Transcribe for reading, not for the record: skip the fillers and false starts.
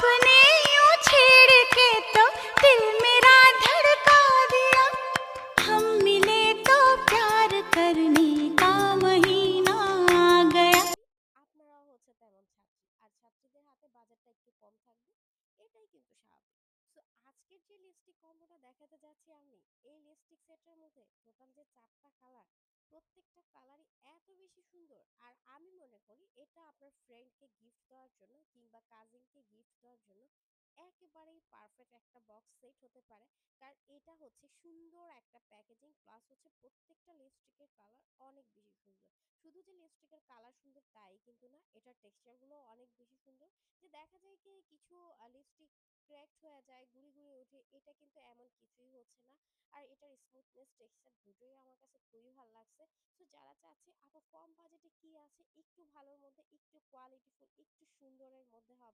आपने यूं छेड़ के तो दिल मेरा धड़का दिया। हम मिले तो प्यार करने का महीना आ गया। আপনারাও তেমন ছাত্রী আর ছাত্রীদের হাতে বাজেটটা একটু কম থাকবে, এটাই কিন্তু স্বাভাবিক। সো আজকের যে লিপস্টিক কম্বোটা দেখাতে যাচ্ছি আমি, এই লিপস্টিক সেটের মধ্যে টোটাল যে 4টা কালার, প্রত্যেকটা কালারই এত বেশি সুন্দর। আর আমি মনে করি এটা আপনার ফ্রেন্ডকে গিফট দেওয়ার জন্য কিংবা কাজিনকে গিফট দেওয়ার জন্য একেবারেই পারফেক্ট একটা বক্স সেট হতে পারে। কারণ এটা হচ্ছে সুন্দর একটা প্যাকেজিং, প্লাস হচ্ছে প্রত্যেকটা লিপস্টিকের কালার অনেক বেশি সুন্দর। শুধু যে লিপস্টিকের কালার সুন্দর তাই কিন্তু না, এটার টেক্সচার গুলো অনেক বেশি সুন্দর। যে দেখা যায় কি কিছু লিপস্টিক ক্র্যাকড হয়ে যায়, গুড়ি গুড়ি ওঠে, এটা কিন্তু এমন কিছুই হচ্ছে না। আর এটার স্মুথনেস টেক্সচার দুটোই আমার কাছে খুবই ভালো লাগছে। তো যারা চাচ্ছে আপু কম বাজেটে কি আছে একটু ভালোর মধ্যে, একটু কোয়ালিটিফুল, একটু সুন্দরের মধ্যে হবে,